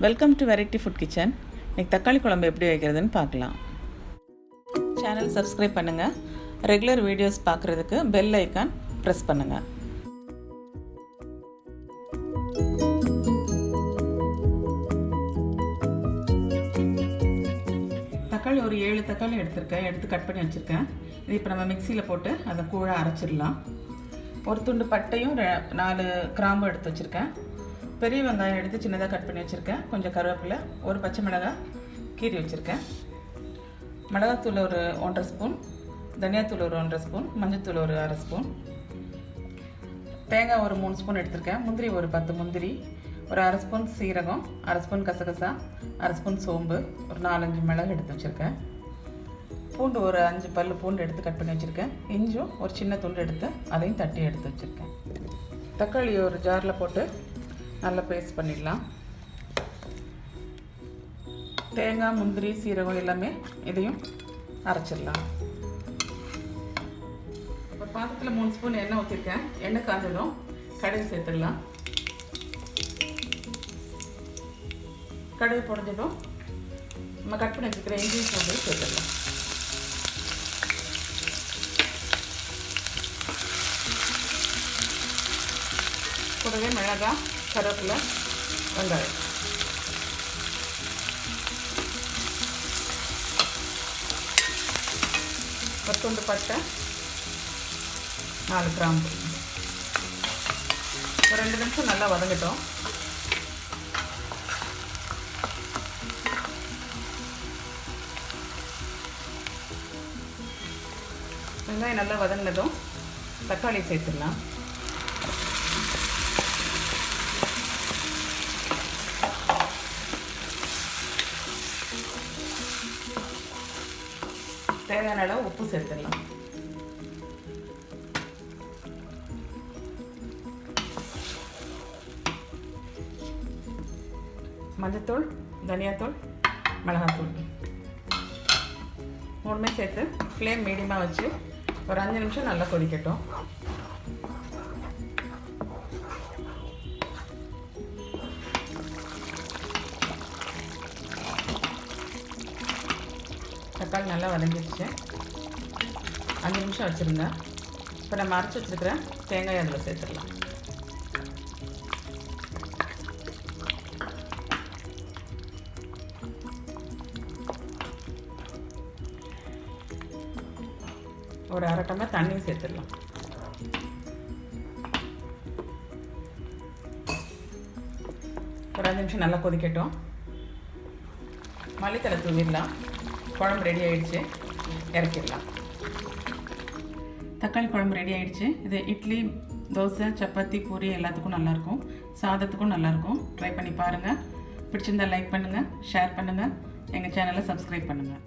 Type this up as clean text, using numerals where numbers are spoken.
Welcome to variety food kitchen. இன்றைக்கி தக்காளி குழம்பு எப்படி வைக்கிறதுன்னு பார்க்கலாம். சேனல் சப்ஸ்கிரைப் பண்ணுங்கள். ரெகுலர் வீடியோஸ் பார்க்குறதுக்கு பெல் ஐக்கான் ப்ரெஸ் பண்ணுங்கள். தக்காளி ஒரு 7 தக்காளி எடுத்து கட் பண்ணி வச்சுருக்கேன். இது இப்போ நம்ம மிக்சியில் போட்டு அதை கூழாக அரைச்சிடலாம். ஒரு துண்டு பட்டையும் 4 கிராம்பு எடுத்து வச்சுருக்கேன். பெரிய வெங்காயம் எடுத்து சின்னதாக கட் பண்ணி வச்சுருக்கேன். கொஞ்சம் கருவேப்பிலை, ஒரு பச்சை மிளகாய் கீறி வச்சுருக்கேன். மிளகாத்தூள் ஒரு 1.5 ஸ்பூன், தனியாத்தூள் ஒரு 1.5 ஸ்பூன், மஞ்சத்தூள் ஒரு 1/2 ஸ்பூன், தேங்காய் ஒரு 3 ஸ்பூன் எடுத்திருக்கேன். முந்திரி ஒரு 10 முந்திரி, ஒரு 1/2 ஸ்பூன் சீரகம், 1/2 ஸ்பூன் கசகசா, 1/2 ஸ்பூன் சோம்பு, ஒரு 4-5 மிளகு எடுத்து வச்சுருக்கேன். பூண்டு ஒரு 5 பல் பூண்டு எடுத்து கட் பண்ணி வச்சுருக்கேன். இஞ்சும் ஒரு சின்ன துண்டு எடுத்து அதையும் தட்டி எடுத்து வச்சுருக்கேன். தக்காளி ஒரு ஜாரில் போட்டு நல்லா பேஸ்ட் பண்ணிடலாம். தேங்காய், முந்திரி, சீரகம் எல்லாமே இதையும் அரைச்சிடலாம். ஒரு பாத்திரத்தில் 3 ஸ்பூன் எண்ணெய் ஊற்றிருக்கேன். எண்ணெய் காஞ்சதும் கடுகு சேர்த்துடலாம். கடுகு பொடிஞ்சதும் நம்ம கட் பண்ணி வச்சுக்கிற இஞ்சி பூண்டு சேர்த்துடலாம். கூடவே மிளகாய், கருவேப்பிலை, வெங்காயம், ஒரு துண்டு பட்டை, 4 கிராம்பு. ஒரு 2 நிமிஷம் நல்லா வதங்கட்டும். வெங்காயம் நல்லா வதங்கினதும் தக்காளி சேர்த்துடலாம். தேவையான அளவு உப்பு சேர்த்துடலாம். மஞ்சத்தூள், தனியாத்தூள், மிளகாத்தூள் 3மே சேர்த்து ஃப்ளேம் மீடியமாக வச்சு ஒரு 5 நிமிஷம் நல்லா கொதிக்கட்டும். தக்காளி நல்லா வதங்கிடுச்சு. 5 நிமிஷம் வச்சுருந்தேன். இப்போ நம்ம அரைச்சி வச்சுருக்கிற தேங்காய் அதில் சேர்த்துடலாம். ஒரு 1/2 டம்ளர் தண்ணியும் சேர்த்துடலாம். ஒரு 5 நிமிஷம் நல்லா கொதிக்கட்டும். மல்லித்தலை தூவிடலாம். குழம்பு ரெடி ஆகிடுச்சு, இறக்கிடலாம். தக்காளி குழம்பு ரெடி ஆகிடுச்சு. இது இட்லி, தோசை, சப்பாத்தி, பூரி எல்லாத்துக்கும் நல்லாயிருக்கும். சாதத்துக்கும் நல்லாயிருக்கும். ட்ரை பண்ணி பாருங்கள். பிடிச்சிருந்தால் லைக் பண்ணுங்கள், ஷேர் பண்ணுங்கள். எங்கள் சேனலை சப்ஸ்கிரைப் பண்ணுங்கள்.